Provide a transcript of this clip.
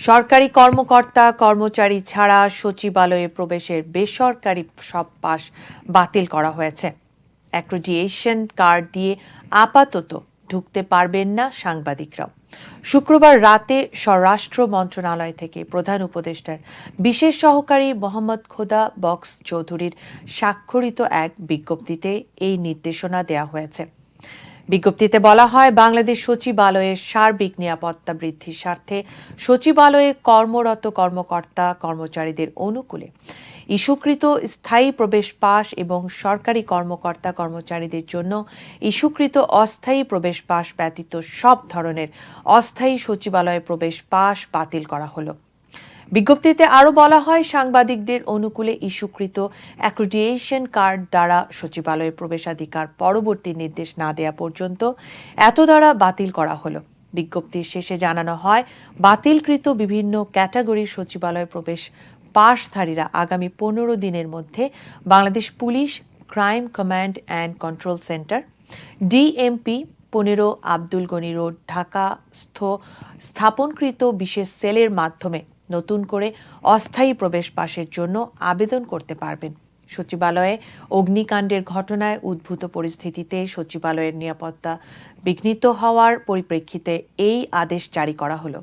সরকারি কর্মকর্তা কর্মচারী ছাড়া সচিবালয়ে প্রবেশের বেসরকারি সব পাস বাতিল করা হয়েছে। অ্যাক্রেডিটেশন কার্ড দিয়ে আপাতত ঢুকতে পারবেন না সাংবাদিকরাও। শুক্রবার রাতে স্বরাষ্ট্র মন্ত্রণালয় থেকে প্রধান উপদেষ্টার বিশেষ সহকারী মোহাম্মদ খোদা বক্স চৌধুরীর স্বাক্ষরিত এক বিজ্ঞপ্তিতে এই নির্দেশনা দেওয়া হয়েছে। বিজ্ঞপ্তিতে বলা হয়, বাংলাদেশ সচিবালয়ের সার্বিক নিরাপত্তা বৃদ্ধির স্বার্থে সচিবালয়ে কর্মরত কর্মকর্তা কর্মচারীদের অনুকূলে ইস্যুকৃত স্থায়ী প্রবেশ পাস এবং সরকারি কর্মকর্তা কর্মচারীদের জন্য ইস্যুকৃত অস্থায়ী প্রবেশ পাস ব্যতীত সব ধরনের অস্থায়ী সচিবালয়ে প্রবেশ পাস বাতিল করা হলো। বিজ্ঞপ্তিতে আরও বলা হয়, সাংবাদিকদের অনুকূলে ইস্যুকৃত অ্যাক্রেডিটেশন কার্ড দ্বারা সচিবালয়ে প্রবেশাধিকার পরবর্তী নির্দেশ না দেওয়া পর্যন্ত এত দ্বারা বাতিল করা হলো। বিজ্ঞপ্তির শেষে জানানো হয়, বাতিলকৃত বিভিন্ন ক্যাটাগরির সচিবালয়ে প্রবেশ পাসধারীরা আগামী 15 দিনের মধ্যে Bangladesh police crime command and control centre DMP 15 Abdul Gani road Dhaka স্থাপনকৃত বিশেষ সেলের মাধ্যমে নতুন করে অস্থায়ী প্রবেশ পাসের জন্য আবেদন করতে পারবেন। সচিবালয়ে অগ্নিকাণ্ডের ঘটনায় উদ্ভূত পরিস্থিতিতে সচিবালয়ের নিরাপত্তা বিঘ্নিত হওয়ার পরিপ্রেক্ষিতে এই আদেশ জারি করা হলো।